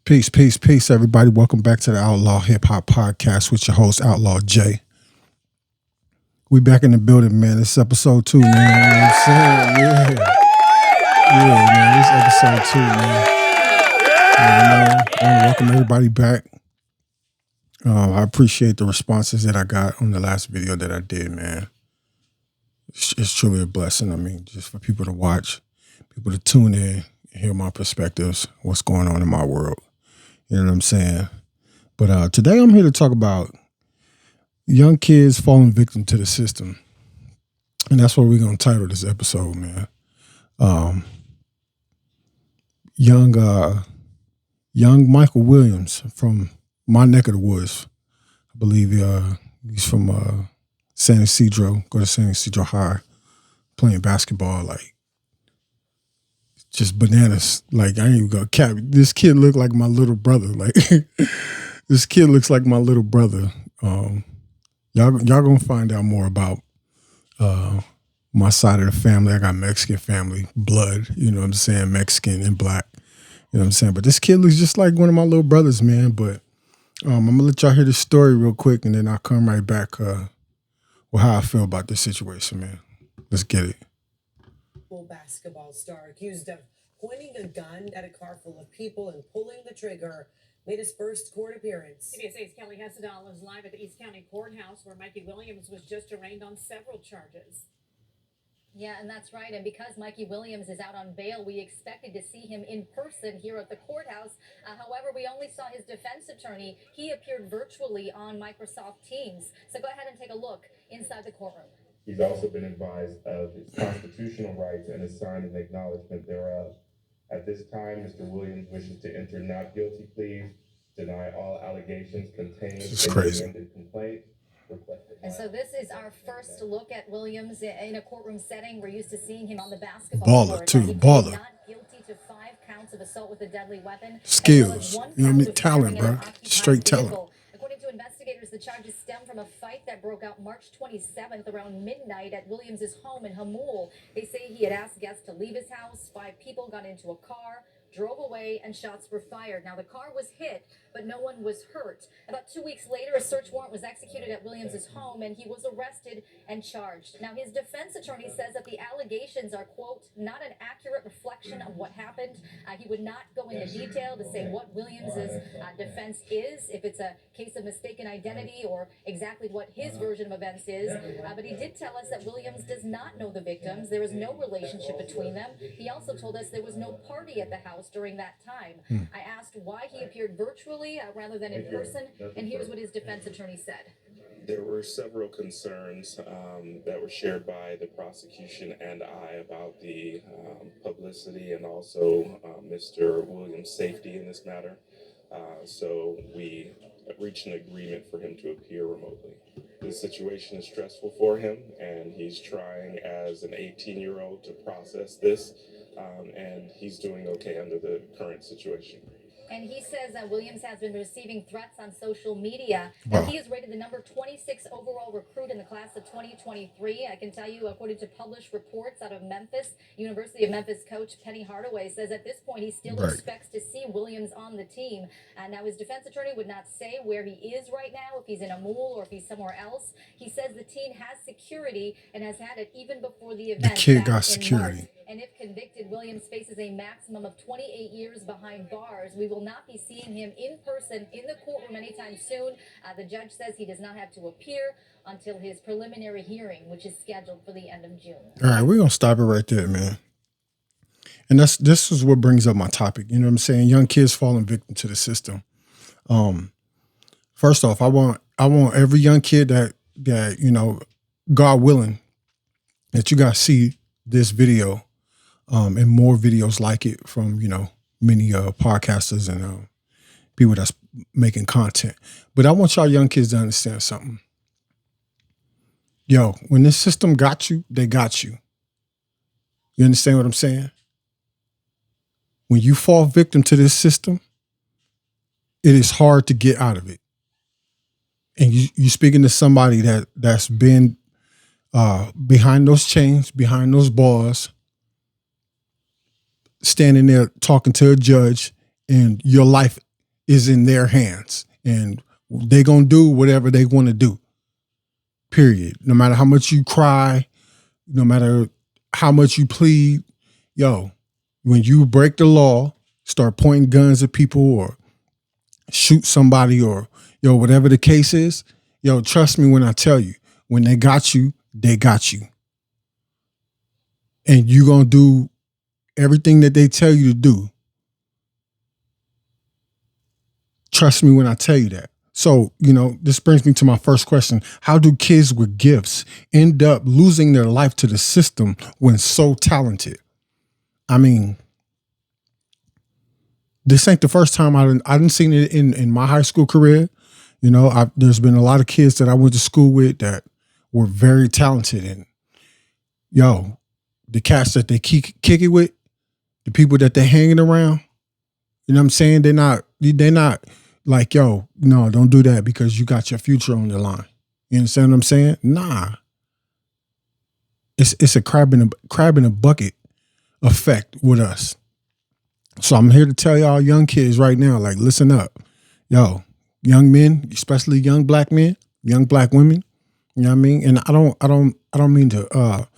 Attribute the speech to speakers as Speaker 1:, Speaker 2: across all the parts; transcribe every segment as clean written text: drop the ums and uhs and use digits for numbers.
Speaker 1: Peace, peace, peace, everybody. Welcome back to the Outlaw Hip Hop Podcast with your host, Outlaw J. We back in the building, man. This is episode 2, man. You know what I'm saying? Yeah, man. This is episode 2, man. I want to welcome everybody back. I appreciate the responses that I got on the last video that I did, man. It's truly a blessing. I mean, just for people to watch, people to tune in, hear my perspectives, what's going on in my world. You know what I'm saying? But today I'm here to talk about young kids falling victim to the system. And that's what we're going to title this episode, man. Young Michael Williams from my neck of the woods. I believe he's from San Ysidro, go to San Ysidro High, playing basketball, like, just bananas. Like, I ain't even gonna cap. This kid looked like my little brother. Like, this kid looks like my little brother. Y'all gonna find out more about my side of the family. I got Mexican family, blood, you know what I'm saying? Mexican and black, you know what I'm saying? But this kid looks just like one of my little brothers, man. But I'm gonna let y'all hear this story real quick, and then I'll come right back with how I feel about this situation, man. Let's get it.
Speaker 2: Basketball star accused of pointing a gun at a car full of people and pulling the trigger made his first court appearance.
Speaker 3: CBS 8's Kelly Hessedal is live at the East County Courthouse, where Mikey Williams was just arraigned on several charges.
Speaker 4: Yeah, and that's right. And because Mikey Williams is out on bail, we expected to see him in person here at the courthouse. However, we only saw his defense attorney. He appeared virtually on Microsoft Teams. So go ahead and take a look inside the courtroom.
Speaker 5: He's also been advised of his constitutional rights and has signed an acknowledgement thereof. At this time, Mr. Williams wishes to enter not guilty pleas, deny all allegations contained in the amended complaint.
Speaker 4: And so this is our first look at Williams in a courtroom setting. We're used to seeing him on the basketball court.
Speaker 1: Baller.
Speaker 4: Not guilty to 5 counts of assault with a deadly weapon.
Speaker 1: Skills. You know what I mean? Talent, bro. Straight talent.
Speaker 4: According to investigators, the charges stem from a fight that broke out March 27th around midnight at Williams' home in Hamul. They say he had asked guests to leave his house. 5 people got into a car, drove away, and shots were fired. Now, the car was hit, but no one was hurt. About 2 weeks later, a search warrant was executed at Williams' home, and he was arrested and charged. Now, his defense attorney says that the allegations are, quote, not an accurate reflection of what happened. He would not go into detail to say what Williams' defense is, if it's a case of mistaken identity or exactly what his version of events is. But he did tell us that Williams does not know the victims. There is no relationship between them. He also told us there was no party at the house during that time. I asked why he appeared virtually rather than in person, and here's what his defense attorney said.
Speaker 5: There were several concerns that were shared by the prosecution and I about the publicity and also Mr. Williams' safety in this matter. So we reached an agreement for him to appear remotely. The situation is stressful for him, and he's trying as an 18-year-old to process this. And he's doing okay under the current situation.
Speaker 4: And he says that Williams has been receiving threats on social media.
Speaker 1: Wow.
Speaker 4: He is rated the number 26 overall recruit in the class of 2023. I can tell you, according to published reports out of Memphis, University of Memphis coach Penny Hardaway says at this point he still expects to see Williams on the team. Now, his defense attorney would not say where he is right now, if he's in Hamul or if he's somewhere else. He says the team has security and has had it even before the event.
Speaker 1: The kid got security.
Speaker 4: March. And if convicted, Williams faces a maximum of 28 years behind bars. We will not be seeing him in person in the courtroom anytime soon. The judge says he does not have to appear until his preliminary hearing, which is scheduled for the end of June.
Speaker 1: All right, we're going to stop it right there, man. And this is what brings up my topic. You know what I'm saying? Young kids falling victim to the system. First off, I want every young kid that you know, God willing, that you guys see this video and more videos like it from, you know, many podcasters and people that's making content. But I want y'all young kids to understand something. Yo, when this system got you, they got you. You understand what I'm saying? When you fall victim to this system, it is hard to get out of it. And you speaking to somebody that's been behind those chains, behind those bars, standing there talking to a judge, and your life is in their hands, and they gonna do whatever they want to do. Period. No matter how much you cry, no matter how much you plead, yo, when you break the law, start pointing guns at people or shoot somebody or whatever the case is, yo, trust me when I tell you, when they got you, they got you. And you gonna do everything that they tell you to do. Trust me when I tell you that. So, this brings me to my first question. How do kids with gifts end up losing their life to the system when so talented? I mean, this ain't the first time I didn't seen it in my high school career. There's been a lot of kids that I went to school with that were very talented. And, the cats that they kick it with, the people that they're hanging around, you know what I'm saying? They're not like, yo, no, don't do that because you got your future on the line. You understand what I'm saying? Nah. It's a crab in a bucket effect with us. So I'm here to tell y'all young kids right now, like, listen up. Yo, young men, especially young black men, young black women, you know what I mean? And I don't mean to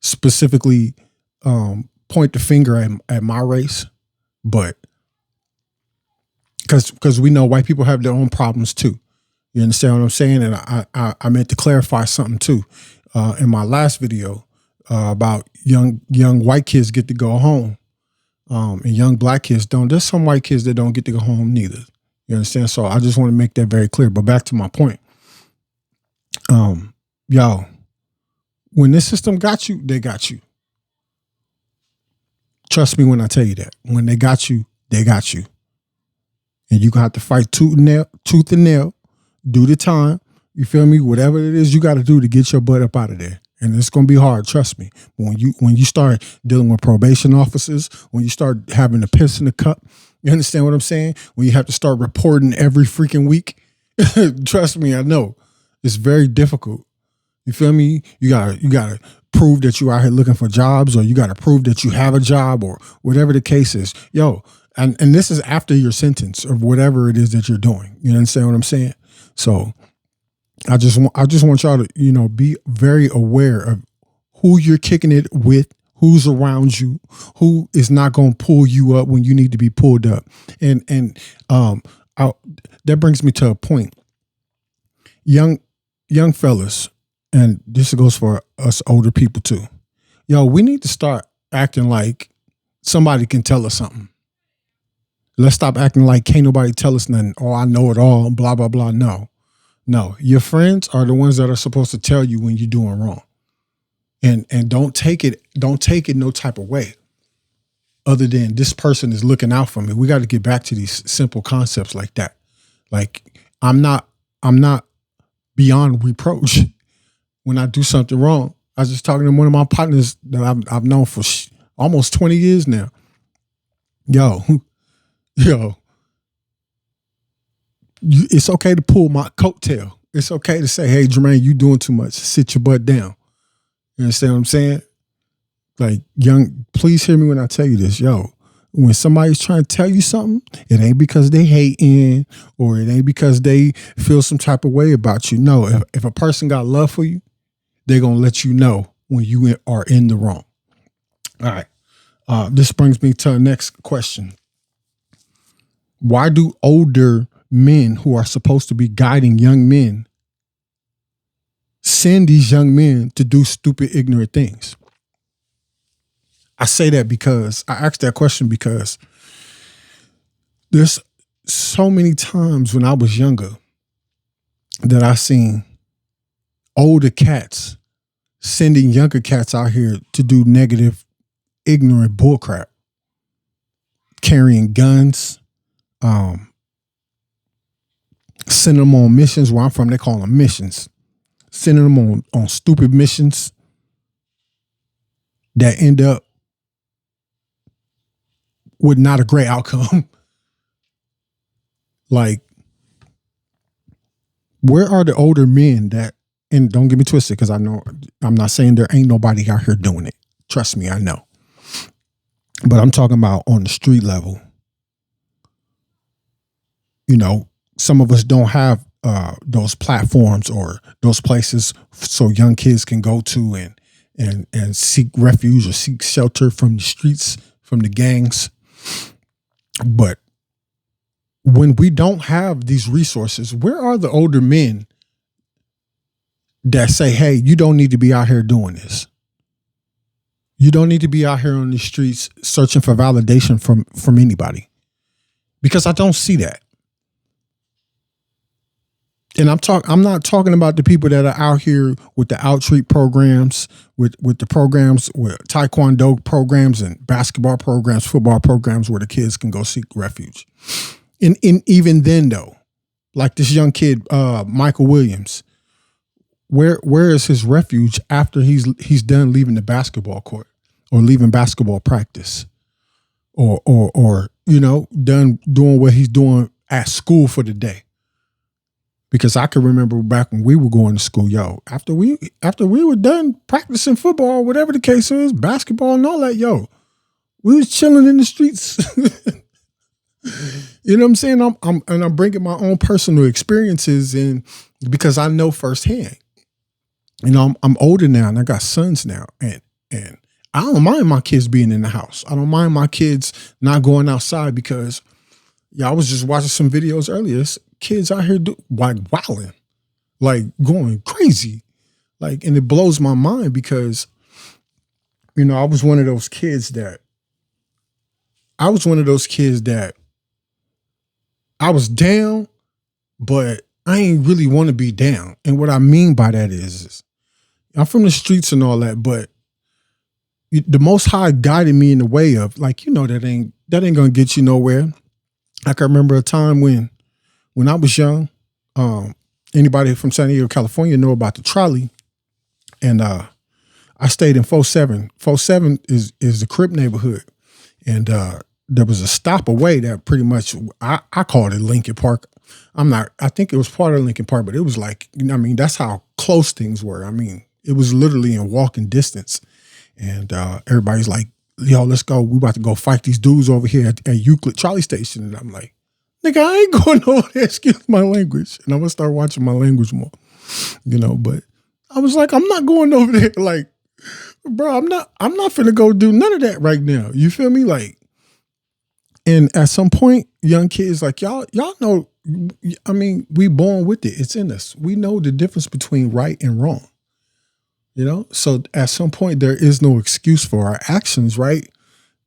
Speaker 1: specifically point the finger at my race, but because we know white people have their own problems too. You understand what I'm saying? And I meant to clarify something too in my last video about young white kids get to go home and young black kids don't. There's some white kids that don't get to go home neither. You understand? So I just want to make that very clear. But back to my point. Yo, when this system got you, they got you. Trust me when I tell you that. When they got you, they got you. And you're going to have to fight tooth and nail, do the time, you feel me? Whatever it is you got to do to get your butt up out of there. And it's going to be hard, trust me. When you start dealing with probation officers, when you start having to piss in the cup, you understand what I'm saying? When you have to start reporting every freaking week, trust me, I know. It's very difficult. You feel me? You gotta prove that you out here looking for jobs, or you gotta prove that you have a job, or whatever the case is. Yo, and this is after your sentence or whatever it is that you're doing. You understand what I'm saying? So I just want y'all to, be very aware of who you're kicking it with, who's around you, who is not going to pull you up when you need to be pulled up. And that brings me to a point. Young fellas, and this goes for us older people too. Yo, we need to start acting like somebody can tell us something. Let's stop acting like can't nobody tell us nothing. Oh, I know it all, blah, blah, blah. No, your friends are the ones that are supposed to tell you when you're doing wrong. And don't take it no type of way other than this person is looking out for me. We got to get back to these simple concepts like that. Like I'm not beyond reproach when I do something wrong. I was just talking to one of my partners that I've known for almost 20 years now. Yo, it's okay to pull my coattail. It's okay to say, hey, Jermaine, you doing too much. Sit your butt down. You understand what I'm saying? Like, please hear me when I tell you this. Yo, when somebody's trying to tell you something, it ain't because they hating or it ain't because they feel some type of way about you. No, if a person got love for you, they're going to let you know when you are in the wrong. All right. This brings me to the next question. Why do older men who are supposed to be guiding young men send these young men to do stupid, ignorant things? I say that because I asked that question because there's so many times when I was younger that I seen older cats sending younger cats out here to do negative, ignorant bullcrap, carrying guns, sending them on missions. Where I'm from, they call them missions. Sending them on stupid missions that end up with not a great outcome. Like, where are the older men that, and don't get me twisted, because I know, I'm not saying there ain't nobody out here doing it. Trust me, I know. But I'm talking about on the street level. you know, some of us don't have those platforms or those places so young kids can go to and seek refuge or seek shelter from the streets, from the gangs. But when we don't have these resources, where are the older men that say, hey, you don't need to be out here doing this? You don't need to be out here on the streets searching for validation from anybody. Because I don't see that. And I'm not talking about the people that are out here with the outreach programs, with the programs, with taekwondo programs and basketball programs, football programs where the kids can go seek refuge. And even then though, like this young kid, Michael Williams, where is his refuge after he's done leaving the basketball court or leaving basketball practice or you know, done doing what he's doing at school for the day? Because I can remember back when we were going to school, yo, after we were done practicing football, whatever the case is, basketball and all that, yo, we was chilling in the streets. You know what I'm saying? I'm bringing my own personal experiences in because I know firsthand. You know, I'm older now and I got sons now, and I don't mind my kids being in the house. I don't mind my kids not going outside because, yeah, I was just watching some videos earlier. It's kids out here like wilding, like going crazy, like, and it blows my mind because, you know, I was one of those kids that I was down, but I ain't really want to be down. And what I mean by that is I'm from the streets and all that, but the Most High guided me in the way of, like, you know, that ain't gonna get you nowhere. I can remember a time when I was young. Anybody from San Diego, California, know about the trolley, and I stayed in 4-7. 4-7 is the Crip neighborhood, and there was a stop away that pretty much I called it Lincoln Park. I think it was part of Lincoln Park, but it was like, I mean, that's how close things were. I mean, it was literally in walking distance. And everybody's like, yo, let's go. We about to go fight these dudes over here at Euclid Trolley Station. And I'm like, nigga, I ain't going over there, excuse my language. And I'm going to start watching my language more, you know. But I was like, I'm not going over there. Like, bro, I'm not finna go do none of that right now. You feel me? Like, and at some point, young kids, like, y'all know, I mean, we born with it. It's in us. We know the difference between right and wrong. You know, so at some point there is no excuse for our actions, right?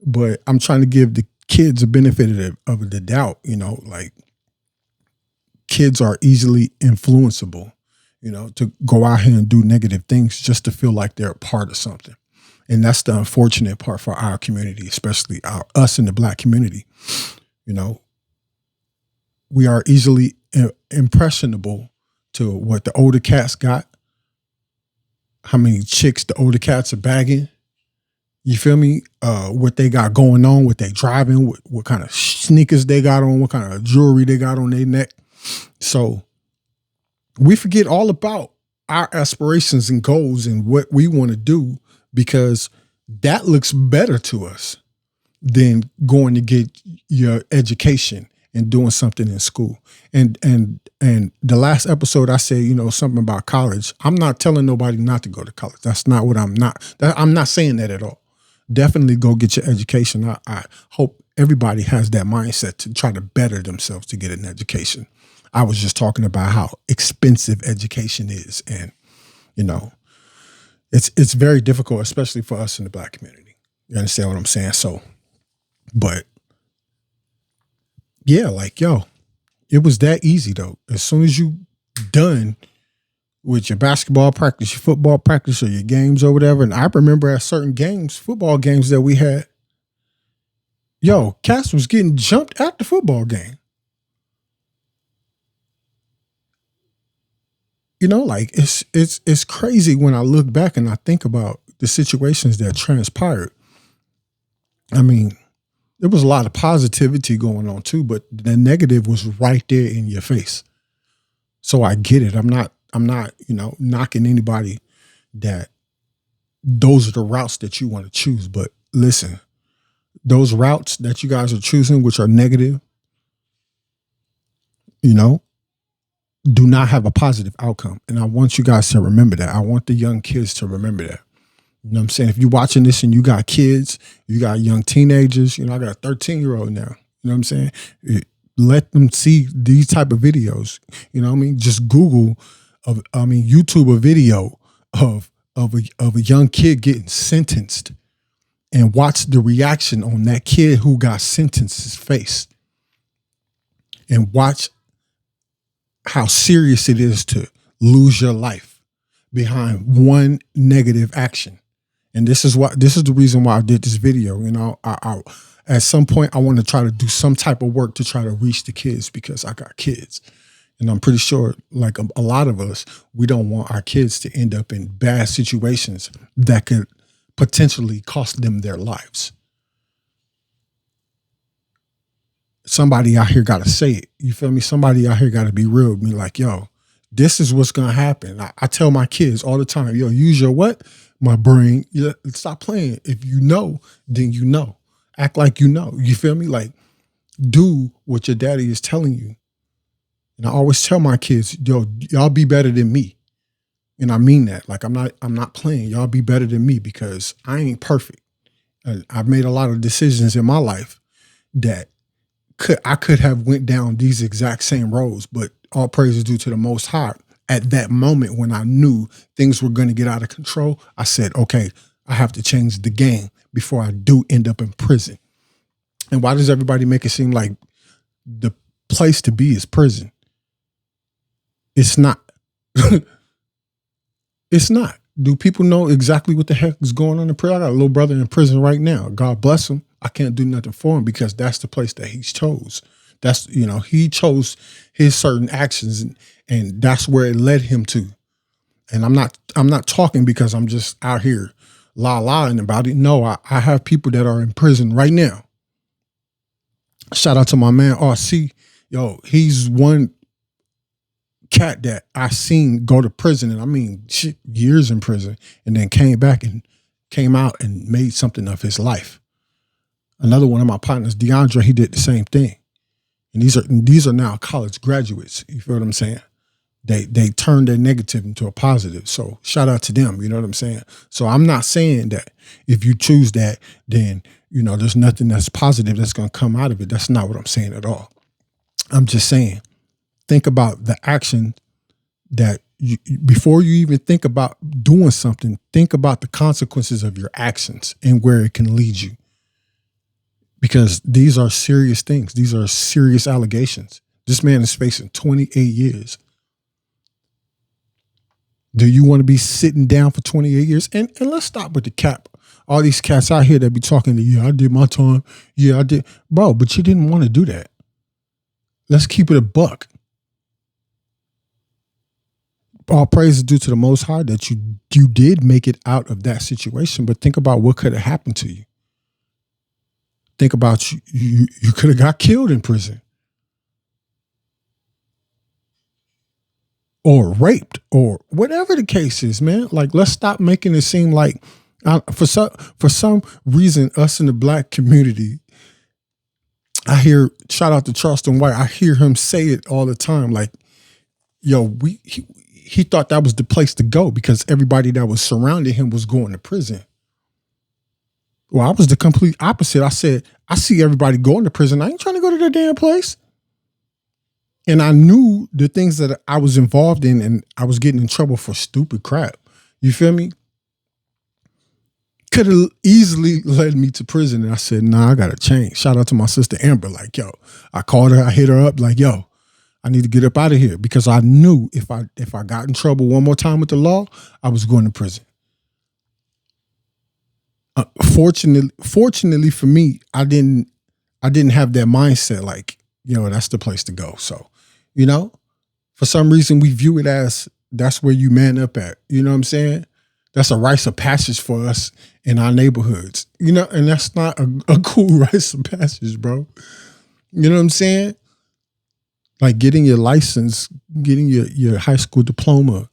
Speaker 1: But I'm trying to give the kids a benefit of the doubt, you know, like kids are easily influenceable, you know, to go out here and do negative things just to feel like they're a part of something. And that's the unfortunate part for our community, especially us in the Black community. You know, we are easily impressionable to what the older cats got, how many chicks the older cats are bagging. You feel me? What they got going on, what they driving, what kind of sneakers they got on, what kind of jewelry they got on their neck. So we forget all about our aspirations and goals and what we want to do because that looks better to us than going to get your education and doing something in school. And the last episode I said, you know, something about college. I'm not telling nobody not to go to college. That's not what I'm not saying that at all. Definitely go get your education. I hope everybody has that mindset to try to better themselves to get an education. I was just talking about how expensive education is. And, you know, it's very difficult, especially for us in the Black community. You understand what I'm saying? So, but yeah, like, yo, it was that easy though. As soon as you done with your basketball practice, your football practice, or your games or whatever, and I remember at certain games, football games that we had, yo, cats was getting jumped at the football game. You know, like it's crazy when I look back and I think about the situations that transpired. I mean, there was a lot of positivity going on too, but the negative was right there in your face. So I get it. I'm not, you know, knocking anybody that those are the routes that you want to choose. But listen, those routes that you guys are choosing, which are negative, you know, do not have a positive outcome. And I want you guys to remember that. I want the young kids to remember that. You know what I'm saying? If you're watching this and you got kids, you got young teenagers, you know, I got a 13-year-old now. You know what I'm saying? Let them see these type of videos. You know what I mean? Just Google, YouTube a video of a young kid getting sentenced and watch the reaction on that kid who got sentenced's face. And watch how serious it is to lose your life behind one negative action. And this is the reason why I did this video. You know, I at some point I want to try to do some type of work to try to reach the kids, because I got kids. And I'm pretty sure, like a lot of us, we don't want our kids to end up in bad situations that could potentially cost them their lives. Somebody out here got to say it. You feel me? Somebody out here got to be real with me, like, yo, this is what's going to happen. I tell my kids all the time, yo, use your what? My brain. Stop playing. If you know, then you know. Act like you know. You feel me? Like, do what your daddy is telling you. And I always tell my kids, yo, y'all be better than me. And I mean that. Like, I'm not playing. Y'all be better than me, because I ain't perfect. I've made a lot of decisions in my life that I could have went down these exact same roads, but all praise is due to the Most High. At that moment when I knew things were going to get out of control, I said, okay, I have to change the game before I do end up in prison. And why does everybody make it seem like the place to be is prison? It's not. It's not. Do people know exactly what the heck is going on in prison? I got a little brother in prison right now. God bless him. I can't do nothing for him, because that's the place that he chose. That's, you know, he chose his certain actions, and that's where it led him to. And I'm not talking because I'm just out here la-laing about it. No, I have people that are in prison right now. Shout out to my man RC. Yo, he's one cat that I seen go to prison, and I mean years in prison, and then came back and came out and made something of his life. Another one of my partners, DeAndre, he did the same thing. And these are now college graduates. You feel what I'm saying? They turned their negative into a positive. So shout out to them. You know what I'm saying? So I'm not saying that if you choose that, then, you know, there's nothing that's positive that's going to come out of it. That's not what I'm saying at all. I'm just saying, think about the action that before you even think about doing something, think about the consequences of your actions and where it can lead you. Because these are serious things. These are serious allegations. This man is facing 28 years. Do you want to be sitting down for 28 years? And let's stop with the cap. All these cats out here that be talking to you, I did my time. Yeah, I did. Bro, but you didn't want to do that. Let's keep it a buck. All praise is due to the Most High that you did make it out of that situation. But think about what could have happened to you. Think about you could have got killed in prison, or raped, or whatever the case is, man. Like, let's stop making it seem like for some reason, us in the black community, I hear, shout out to Charleston White, I hear him say it all the time. Like, yo, he thought that was the place to go because everybody that was surrounding him was going to prison. Well, I was the complete opposite. I said, I see everybody going to prison. I ain't trying to go to that damn place. And I knew the things that I was involved in, and I was getting in trouble for stupid crap. You feel me? Could have easily led me to prison. And I said, nah, I got to change. Shout out to my sister Amber. Like, yo, I called her, I hit her up like, yo, I need to get up out of here, because I knew if I got in trouble one more time with the law, I was going to prison. Fortunately for me, I didn't have that mindset like, yo, that's the place to go. So, you know, for some reason we view it as that's where you man up at. You know what I'm saying? That's a rites of passage for us in our neighborhoods, you know, and that's not a cool rites of passage, bro. You know what I'm saying? Like getting your license, getting your high school diploma,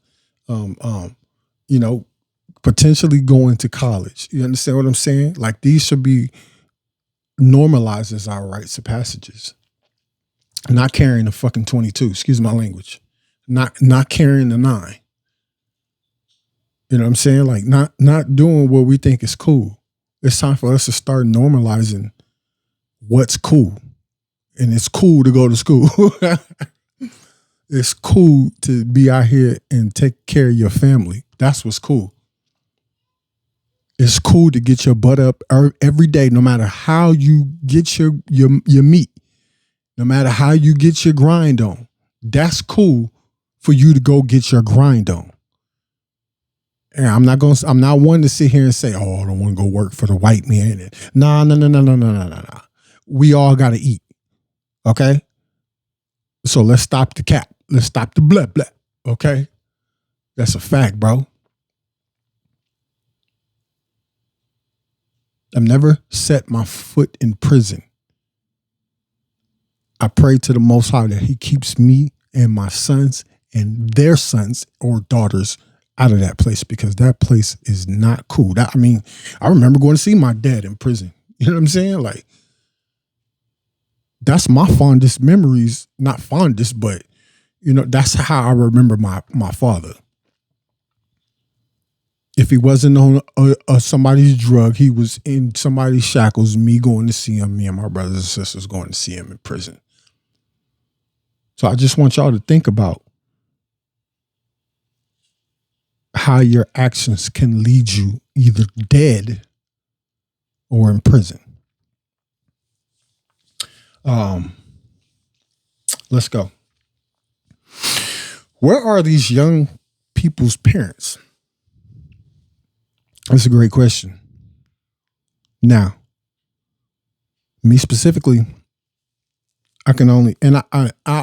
Speaker 1: you know, potentially going to college. You understand what I'm saying? Like, these should be normalized as our rites of passages. not carrying a fucking 22. Excuse my language. Not carrying the 9. You know what I'm saying? Like not doing what we think is cool. It's time for us to start normalizing what's cool. And it's cool to go to school. It's cool to be out here and take care of your family. That's what's cool. It's cool to get your butt up every day, no matter how you get your meat, no matter how you get your grind on. That's cool for you to go get your grind on. And I'm not one to sit here and say, oh, I don't want to go work for the white man. No. We all got to eat. Okay? So let's stop the cap. Let's stop the blah, blah. Okay? That's a fact, bro. I've never set my foot in prison. I pray to the Most High that he keeps me and my sons and their sons or daughters out of that place, because that place is not cool. I remember going to see my dad in prison. You know what I'm saying? Like, that's my fondest memories. Not fondest, but, that's how I remember my father. If he wasn't on somebody's drug, he was in somebody's shackles, me going to see him, me and my brothers and sisters going to see him in prison. So I just want y'all to think about how your actions can lead you either dead or in prison. Let's go. Where are these young people's parents? That's a great question. Now, me specifically, I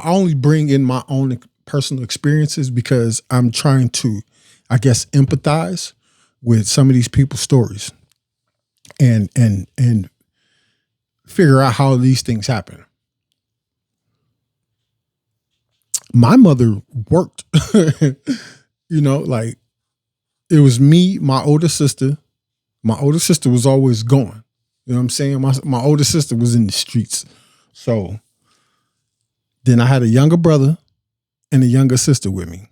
Speaker 1: only bring in my own personal experiences because I'm trying to, I guess, empathize with some of these people's stories and figure out how these things happen. My mother worked, like it was me, my older sister. My older sister was always going. You know what I'm saying? My older sister was in the streets. So then I had a younger brother and a younger sister with me.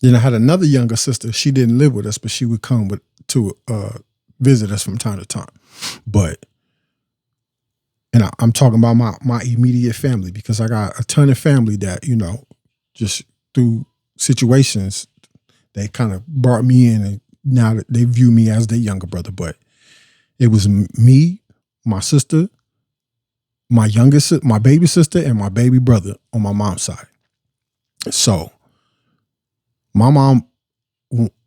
Speaker 1: Then I had another younger sister. She didn't live with us, but she would come to visit us from time to time. And I'm talking about my immediate family, because I got a ton of family that, just through situations, they kind of brought me in, and now that they view me as their younger brother. But it was me, my sister, my youngest, my baby sister, and my baby brother on my mom's side. So my mom,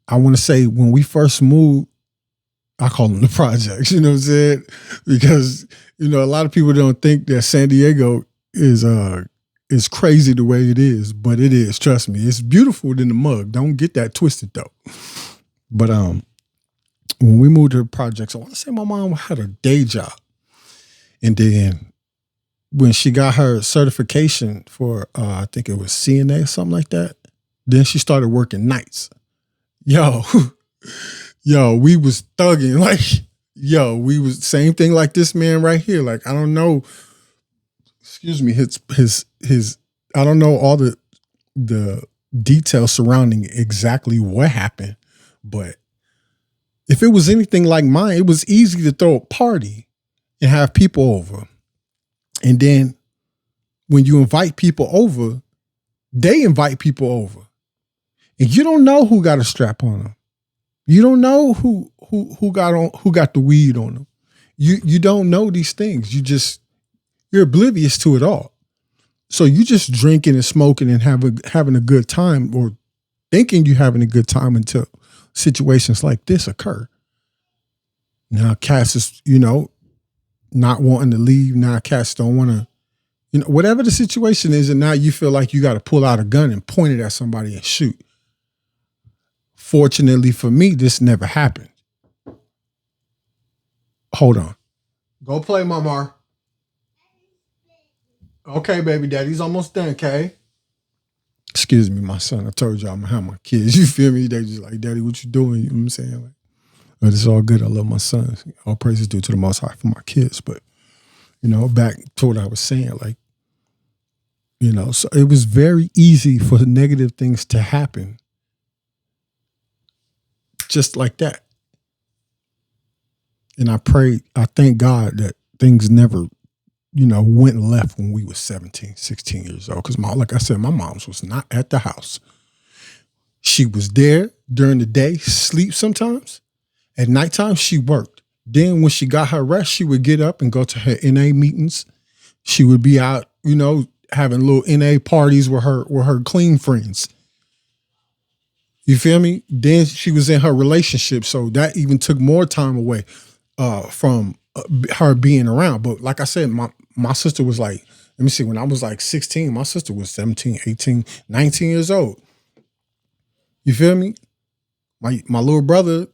Speaker 1: I want to say when we first moved, I call them the projects, you know what I'm saying? Because, a lot of people don't think that San Diego is crazy the way it is, but it is. Trust me, it's beautiful than the mug. Don't get that twisted though. But when we moved to the projects, I want to say my mom had a day job, and then when she got her certification for, I think it was CNA or something like that, then she started working nights. Yo, we was thugging. Like, we was same thing like this man right here. Like, I don't know, excuse me, his I don't know all the details surrounding exactly what happened, but if it was anything like mine, it was easy to throw a party and have people over. And then when you invite people over, they invite people over. And you don't know who got a strap on them. You don't know who got the weed on them. You don't know these things. You're oblivious to it all. So you just drinking and smoking and having a good time, or thinking you're having a good time, until situations like this occur. Now cats is, not wanting to leave. Now cats don't want to, whatever the situation is, and now you feel like you got to pull out a gun and point it at somebody and shoot. Fortunately for me, this never happened. Hold on. Go play, Mama. Okay, baby, daddy's almost done, okay? Excuse me, my son. I told you I'm going to have my kids. You feel me? They just like, Daddy, what you doing? You know what I'm saying? Like, but it's all good. I love my sons. All praises due to the Most High for my kids. But, back to what I was saying, like, So it was very easy for negative things to happen just like that. And I thank God that things never, went left when we were 17, 16 years old. Because like I said, my mom was not at the house. She was there during the day, sleep sometimes. At nighttime, she worked. Then when she got her rest, she would get up and go to her NA meetings. She would be out, having little NA parties with her clean friends. You feel me? Then she was in her relationship, so that even took more time away from her being around. But like I said, my sister was like, let me see, when I was like 16, my sister was 17, 18, 19 years old. You feel me? My little brother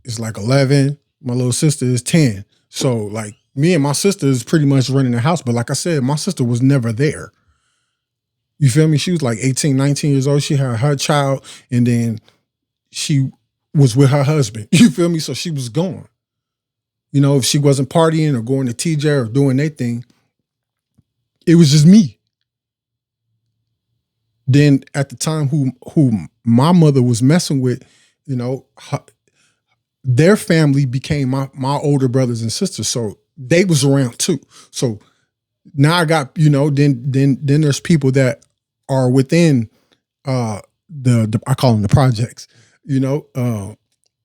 Speaker 1: is like 11. My little sister is 10. So like me and my sister is pretty much running the house. But like I said, my sister was never there. You feel me? She was like 18, 19 years old. She had her child and then she was with her husband. You feel me? So she was gone. If she wasn't partying or going to TJ or doing their thing, it was just me. Then at the time who my mother was messing with, their family became my older brothers and sisters. So they was around too. So now I got, then there's people that are within the I call them the projects,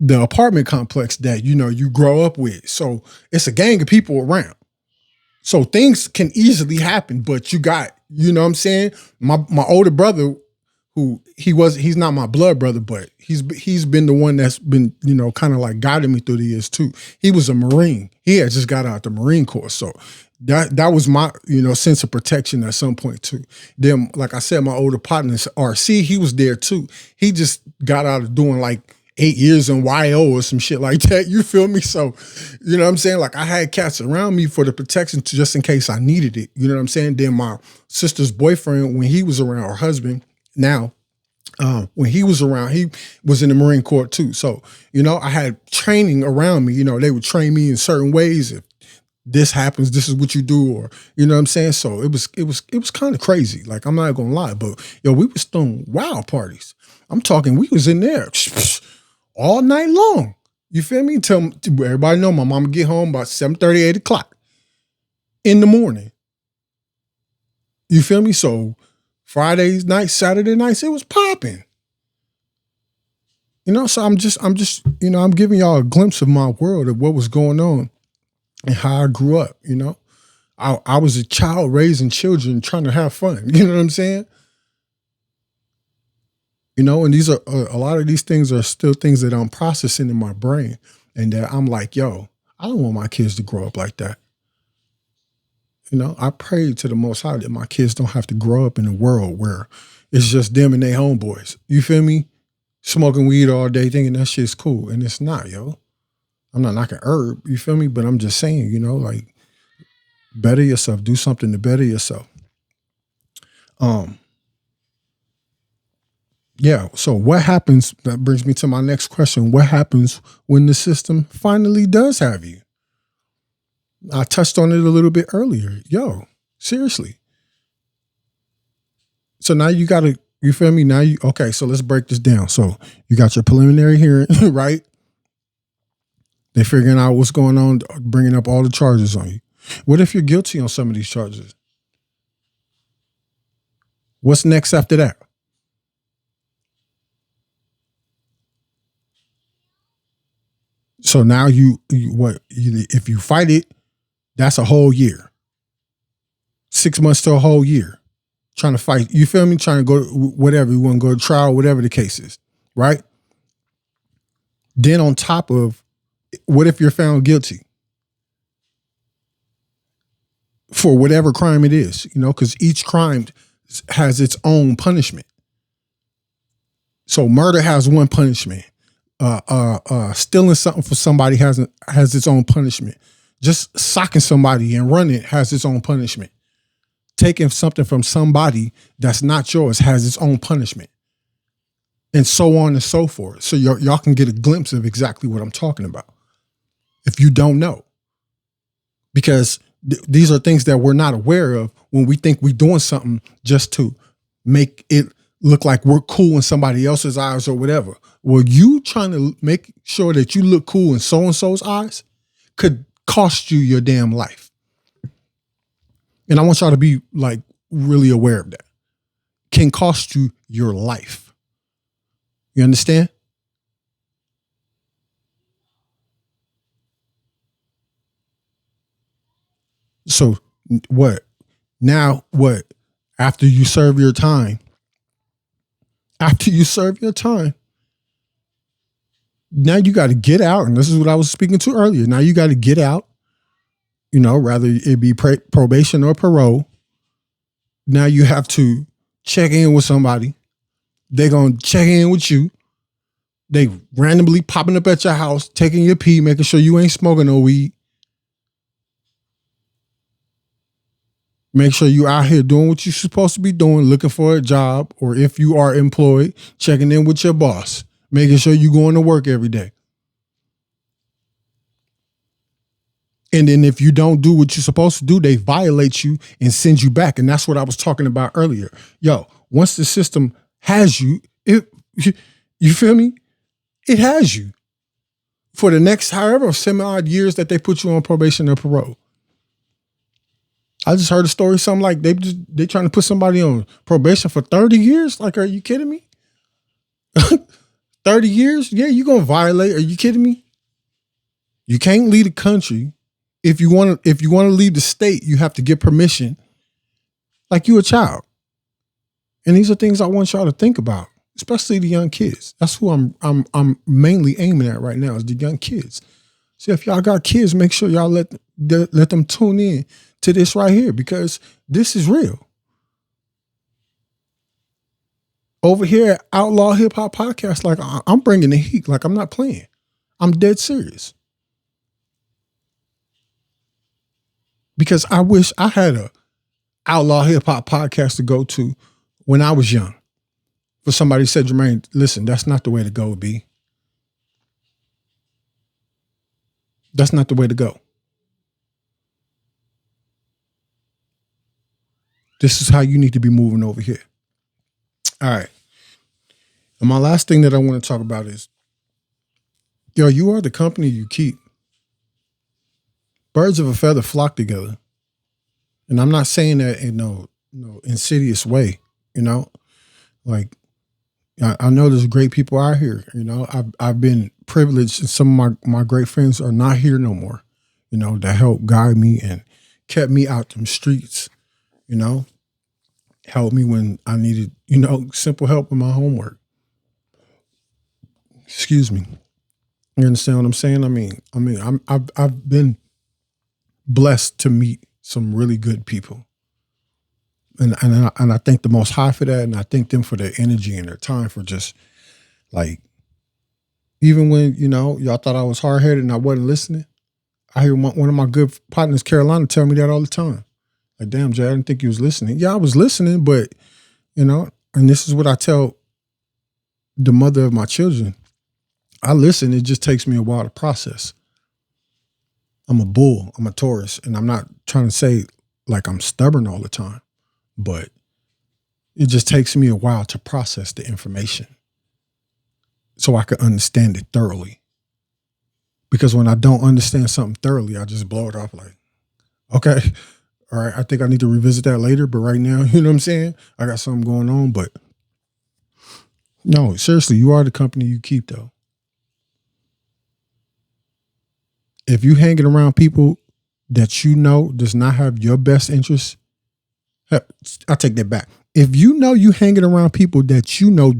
Speaker 1: the apartment complex that, you grow up with. So it's a gang of people around. So things can easily happen, but you got, what I'm saying? My older brother, he's not my blood brother, but he's been the one that's been, kind of like guiding me through the years too. He was a Marine. He had just got out the Marine Corps. So that was my, sense of protection at some point too. Then, like I said, my older partner, RC, he was there too. He just got out of doing like 8 years in YO or some shit like that. You feel me? So, what I'm saying? Like I had cats around me for the protection just in case I needed it. You know what I'm saying? Then my sister's boyfriend, when he was around, or husband now, when he was around, he was in the Marine Corps too. So, I had training around me. They would train me in certain ways. If this happens, this is what you do, or what I'm saying? So it was kind of crazy. Like I'm not gonna lie, but we was throwing wild parties. I'm talking, we was in there all night long. You feel me? Tell everybody know my mama get home about 7:30, 8 o'clock in the morning. You feel me? So Fridays nights, Saturday nights, it was popping. So I'm just, I'm giving y'all a glimpse of my world, of what was going on and how I grew up. I was a child raising children, trying to have fun. You know what I'm saying? And these are a lot of these things are still things that I'm processing in my brain, and that I'm like, I don't want my kids to grow up like that. I pray to the Most High that my kids don't have to grow up in a world where it's just them and their homeboys. You feel me? Smoking weed all day, thinking that shit's cool, and it's not, yo. I'm not knocking herb, you feel me? But I'm just saying, like, better yourself. Do something to better yourself. Yeah, so what happens, that brings me to my next question. What happens when the system finally does have you? I touched on it a little bit earlier. Seriously. So now you got to, you feel me? Now okay, so let's break this down. So you got your preliminary hearing, right? They're figuring out what's going on, bringing up all the charges on you. What if you're guilty on some of these charges? What's next after that? So now if you fight it, that's a whole year. 6 months to a whole year. Trying to fight, you feel me? Trying to go, whatever, you want to go to trial, whatever the case is, right? Then on top of, what if you're found guilty? For whatever crime it is, because each crime has its own punishment. So murder has one punishment. Stealing something for somebody has its own punishment. Just socking somebody and running has its own punishment. Taking something from somebody that's not yours has its own punishment. And so on and so forth. So y'all can get a glimpse of exactly what I'm talking about, if you don't know. Because These are things that we're not aware of when we think we're doing something just to make it look like we're cool in somebody else's eyes or whatever. Well, you trying to make sure that you look cool in so-and-so's eyes could cost you your damn life. And I want y'all to be like really aware of that. Can cost you your life. You understand? So what? Now what? After you serve your time, now you got to get out. And this is what I was speaking to earlier. Now you got to get out, rather it be probation or parole. Now you have to check in with somebody. They're going to check in with you. They randomly popping up at your house, taking your pee, making sure you ain't smoking no weed. Make sure you out here doing what you're supposed to be doing, looking for a job, or if you are employed, checking in with your boss, making sure you're going to work every day. And then if you don't do what you're supposed to do, they violate you and send you back. And that's what I was talking about earlier. Yo, once the system has you, you feel me? It has you for the next however semi-odd years that they put you on probation or parole. I just heard a story, something like they trying to put somebody on probation for 30 years. Like, are you kidding me? 30 years? Yeah, you gonna violate. Are you kidding me? You can't leave the country. If you want to leave the state, you have to get permission. Like you a child. And these are things I want y'all to think about, especially the young kids. That's who I'm mainly aiming at right now is the young kids. So if y'all got kids, make sure y'all let them tune in to this right here, because this is real. Over here at Outlaw Hip Hop Podcast, like I'm bringing the heat, like I'm not playing. I'm dead serious. Because I wish I had a Outlaw Hip Hop Podcast to go to when I was young. For somebody said, Jermaine, listen, that's not the way to go, B. That's not the way to go. This is how you need to be moving over here. All right. And my last thing that I want to talk about is, you are the company you keep. Birds of a feather flock together. And I'm not saying that in no insidious way, like I know there's great people out here, I've been privileged, and some of my great friends are not here no more, that helped guide me and kept me out them streets, helped me when I needed, simple help with my homework. Excuse me. You understand what I'm saying? I mean, I've been blessed to meet some really good people. And I thank the Most High for that. And I thank them for their energy and their time for just like, even when, y'all thought I was hard-headed and I wasn't listening, I hear one of my good partners, Carolina, tell me that all the time. Like, damn, Jay, I didn't think you was listening. Yeah, I was listening, but, and this is what I tell the mother of my children. I listen. It just takes me a while to process. I'm a bull. I'm a Taurus. And I'm not trying to say like I'm stubborn all the time, but it just takes me a while to process the information so I can understand it thoroughly. Because when I don't understand something thoroughly, I just blow it off like, okay, all right, I think I need to revisit that later. But right now, you know what I'm saying? I got something going on, but no, seriously, you are the company you keep though. If you hanging around people that does not have your best interests, I take that back. If you hanging around people that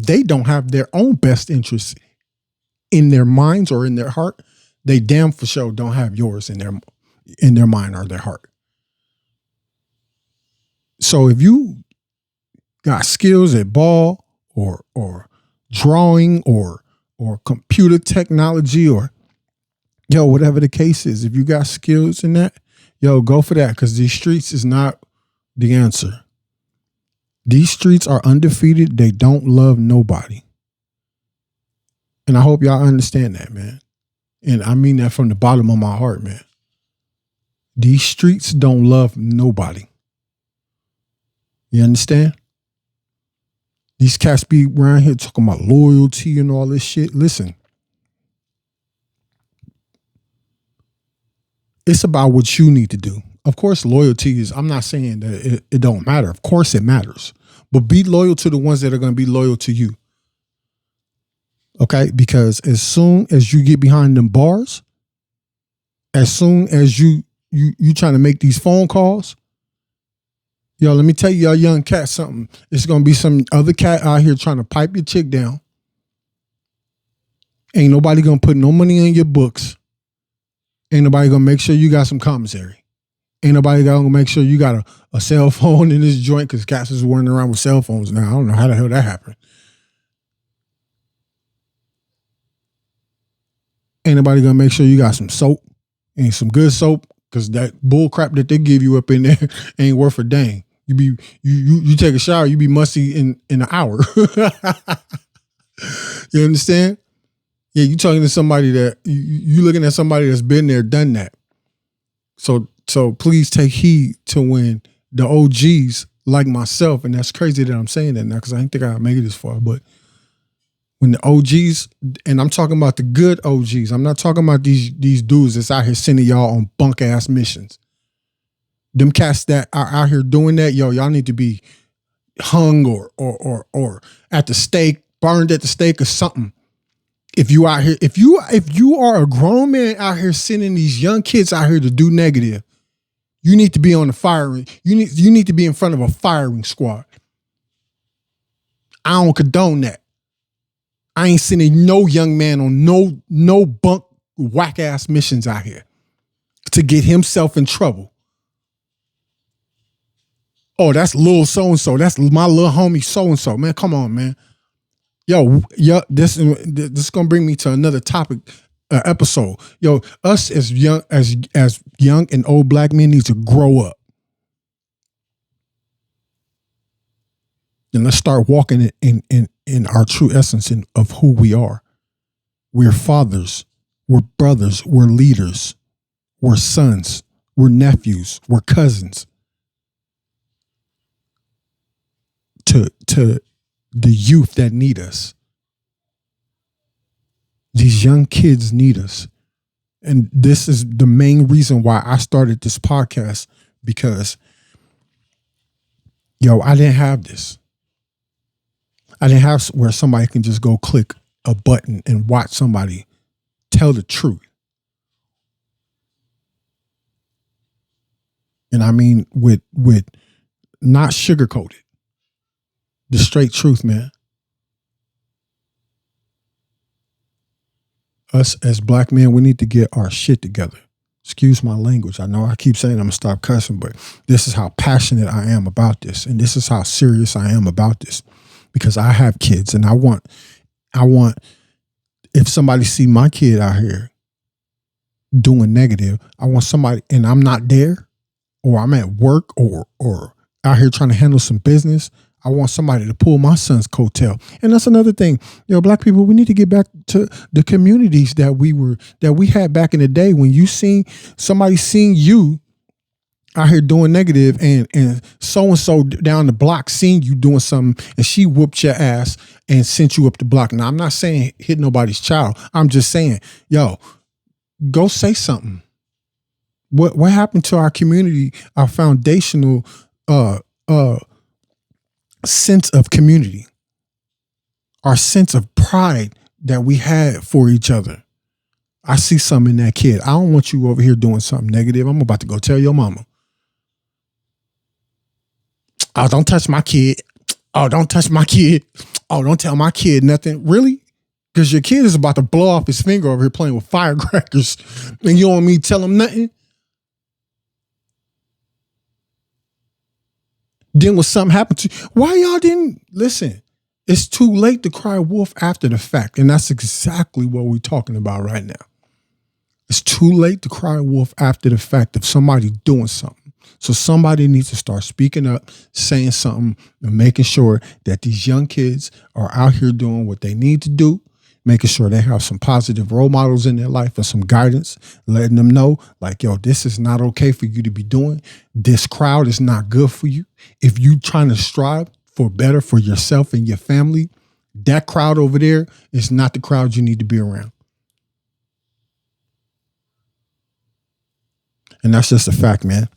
Speaker 1: they don't have their own best interests in their minds or in their heart, they damn for sure don't have yours in their mind or their heart. So if you got skills at ball or drawing or computer technology or whatever the case is, if you got skills in that, go for that, because these streets is not the answer. These streets are undefeated. They don't love nobody. And I hope y'all understand that, man. And I mean that from the bottom of my heart, man. These streets don't love nobody. You understand? These cats be around here talking about loyalty and all this shit. Listen, it's about what you need to do. Of course, loyalty is, I'm not saying that it don't matter. Of course it matters. But be loyal to the ones that are going to be loyal to you. Okay? Because as soon as you get behind them bars, as soon as you trying to make these phone calls, yo, let me tell you, y'all young cat, something. It's going to be some other cat out here trying to pipe your chick down. Ain't nobody going to put no money in your books. Ain't nobody going to make sure you got some commissary. Ain't nobody going to make sure you got a cell phone in this joint, because cats is running around with cell phones now. I don't know how the hell that happened. Ain't nobody going to make sure you got some soap and some good soap, because that bull crap that they give you up in there ain't worth a dang. You take a shower, you be musty in an hour. You understand? Yeah, you talking to somebody that you looking at somebody that's been there, done that. So please take heed to when the OGs like myself, and that's crazy that I'm saying that now because I didn't think I'd make it this far, but when the OGs, and I'm talking about the good OGs, I'm not talking about these dudes that's out here sending y'all on bunk ass missions. Them cats that are out here doing that, yo, y'all need to be hung or at the stake, burned at the stake or something. If you out here, if you are a grown man out here sending these young kids out here to do negative, you need to be on the firing. You need to be in front of a firing squad. I don't condone that. I ain't sending no young man on no bunk whack ass missions out here to get himself in trouble. Oh, that's little so and so. That's my little homie so and so. Man, come on, man. Yo, this is gonna bring me to another topic episode. Yo, us as young and old black men need to grow up. And let's start walking in our true essence of who we are. We're fathers, we're brothers, we're leaders, we're sons, we're nephews, we're cousins. To the youth that need us. These young kids need us. And this is the main reason why I started this podcast, because, yo, I didn't have this. I didn't have where somebody can just go click a button and watch somebody tell the truth. And I mean with not sugarcoated. The straight truth, man. Us as black men, we need to get our shit together. Excuse my language. I know I keep saying I'm going to stop cussing, but this is how passionate I am about this. And this is how serious I am about this. Because I have kids, and I want, if somebody see my kid out here doing negative, I want somebody, and I'm not there, or I'm at work or out here trying to handle some business, I want somebody to pull my son's coattail. And that's another thing. You know, black people, we need to get back to the communities that we had back in the day, when you seen somebody seeing you out here doing negative, and so-and-so down the block seen you doing something, and she whooped your ass and sent you up the block. Now, I'm not saying hit nobody's child. I'm just saying, yo, go say something. What happened to our community, our foundational sense of community, our sense of pride that we had for each other? I see something in that kid. I don't want you over here doing something negative. I'm about to go tell your mama. Oh, don't touch my kid. Oh, don't touch my kid. Oh, don't tell my kid nothing. Really? Because your kid is about to blow off his finger over here playing with firecrackers, and you don't want me to tell him nothing? Then when something happened to you, why y'all didn't listen? It's too late to cry wolf after the fact. And that's exactly what we're talking about right now. It's too late to cry wolf after the fact of somebody doing something. So somebody needs to start speaking up, saying something, and making sure that these young kids are out here doing what they need to do. making sure they have some positive role models in their life and some guidance, letting them know like, yo, this is not okay for you to be doing. This crowd is not good for you. If you trying to strive for better for yourself and your family, that crowd over there is not the crowd you need to be around. And that's just a fact, man.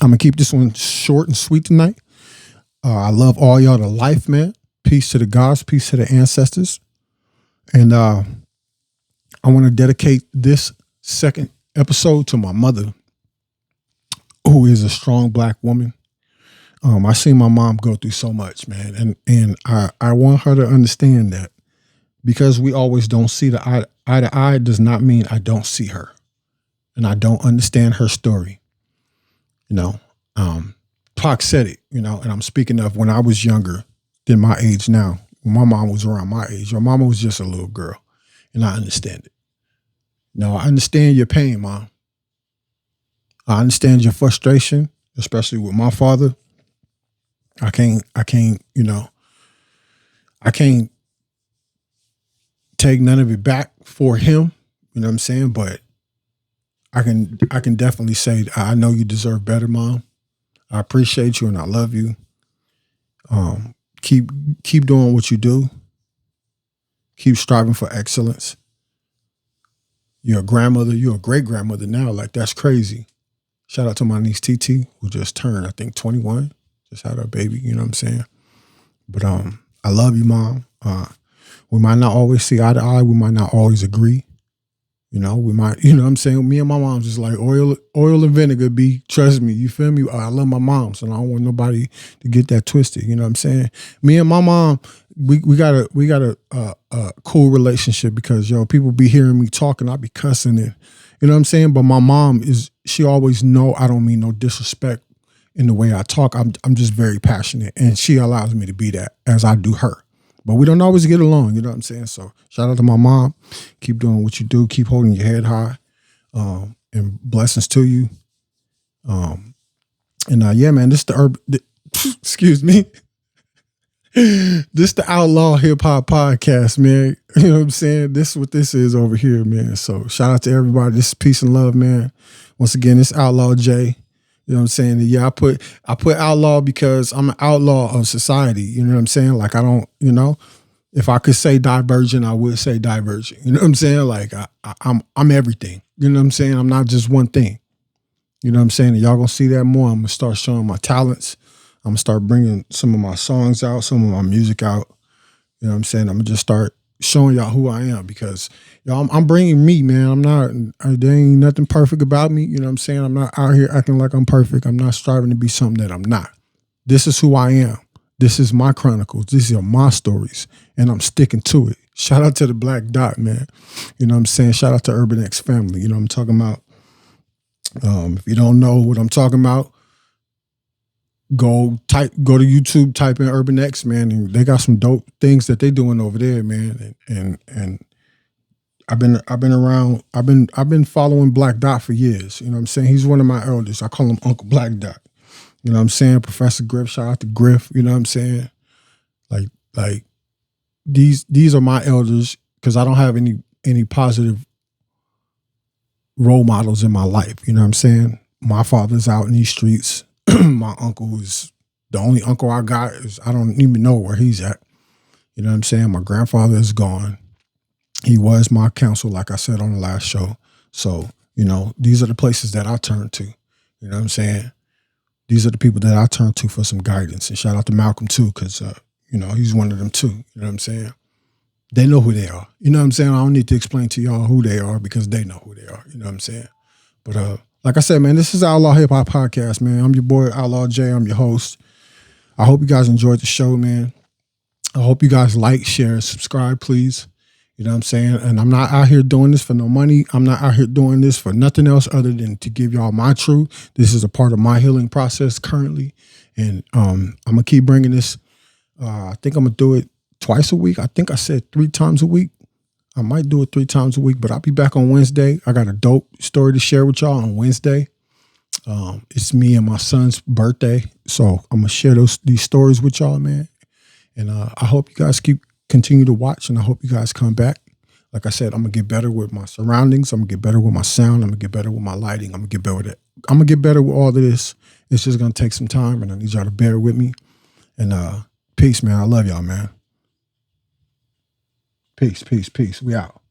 Speaker 1: I'm going to keep this one short and sweet tonight. I love all y'all to life, man. Peace to the gods, peace to the ancestors. And I want to dedicate this second episode to my mother, who is a strong Black woman. I seen my mom go through so much, man. And I want her to understand that because we always don't see the eye to eye does not mean I don't see her. And I don't understand her story. You know, Pac said it, you know, and I'm speaking of when I was younger than my age now. When my mom was around my age, your mama was just a little girl. And I understand it. Now, I understand your pain, Mom. I understand your frustration, especially with my father. I can't, you know, I can't take none of it back for him. You know what I'm saying? But I can definitely say I know you deserve better, Mom. I appreciate you and I love you. Keep doing what you do. Keep striving for excellence. You're a grandmother. You're a great grandmother now. Like, that's crazy. Shout out to my niece TT, who just turned, I think, 21. Just had her baby. You know what I'm saying? But I love you, Mom. We might not always see eye to eye. We might not always agree. You know, we might, you know what I'm saying? Me and my mom's just like oil and vinegar, B. Trust me, you feel me? I love my mom, so I don't want nobody to get that twisted. You know what I'm saying? Me and my mom, we got a cool relationship because, yo, people be hearing me talking, I be cussing it. You know what I'm saying? But my mom she always know I don't mean no disrespect in the way I talk. I'm just very passionate, and she allows me to be that as I do her. But we don't always get along, you know what I'm saying? So shout out to my mom. Keep doing what you do. Keep holding your head high. And blessings to you. Yeah, man, this the excuse me. This the Outlaw Hip Hop Podcast, man. You know what I'm saying? This is what this is over here, man. So shout out to everybody. This is peace and love, man. Once again, it's Outlaw J. You know what I'm saying? Yeah, I put outlaw because I'm an outlaw of society. You know what I'm saying? Like, I don't, you know, if I could say divergent, I would say divergent. You know what I'm saying? Like, I'm everything. You know what I'm saying? I'm not just one thing. You know what I'm saying? And y'all gonna see that more. I'm gonna start showing my talents. I'm gonna start bringing some of my songs out, some of my music out. You know what I'm saying? I'm gonna just start showing y'all who I am because, y'all, I'm bringing me, man. There ain't nothing perfect about me. You know what I'm saying? I'm not out here acting like I'm perfect. I'm not striving to be something that I'm not. This is who I am. This is my chronicles. These are my stories, and I'm sticking to it. Shout out to the Black Dot, man. You know what I'm saying? Shout out to Urban X family. You know what I'm talking about? If you don't know what I'm talking about, go to YouTube, type in Urban X, man, and they got some dope things that they doing over there, man. And I've been following Black Dot for years. You know what I'm saying? He's one of my elders. I call him Uncle Black Dot. You know what I'm saying? Professor Griff, shout out to Griff. You know what I'm saying? Like these are my elders because I don't have any positive role models in my life. You know what I'm saying? My father's out in these streets. My uncle is the only uncle I got is I don't even know where he's at. You know what I'm saying? My grandfather is gone. He was my counsel, like I said on the last show. So, you know, these are the places that I turn to. You know what I'm saying? These are the people that I turn to for some guidance. And shout out to Malcolm too, because, you know, he's one of them too. You know what I'm saying? They know who they are. You know what I'm saying? I don't need to explain to y'all who they are because they know who they are. You know what I'm saying? But like I said, man, this is Outlaw Hip Hop Podcast, man. I'm your boy, Outlaw J. I'm your host. I hope you guys enjoyed the show, man. I hope you guys like, share, and subscribe, please. You know what I'm saying? And I'm not out here doing this for no money. I'm not out here doing this for nothing else other than to give y'all my truth. This is a part of my healing process currently. And I'm going to keep bringing this. I think I'm going to do it twice a week. I think I said 3 times a week. I might do it 3 times a week, but I'll be back on Wednesday. I got a dope story to share with y'all on Wednesday. It's me and my son's birthday. So I'm going to share these stories with y'all, man. And I hope you guys keep continue to watch, and I hope you guys come back. Like I said, I'm gonna get better with my surroundings. I'm gonna get better with my sound. I'm gonna get better with my lighting. I'm gonna get better with it. I'm gonna get better with all of this. It's just gonna take some time, and I need y'all to bear with me. And peace, man. I love y'all, man. Peace, peace, peace. We out.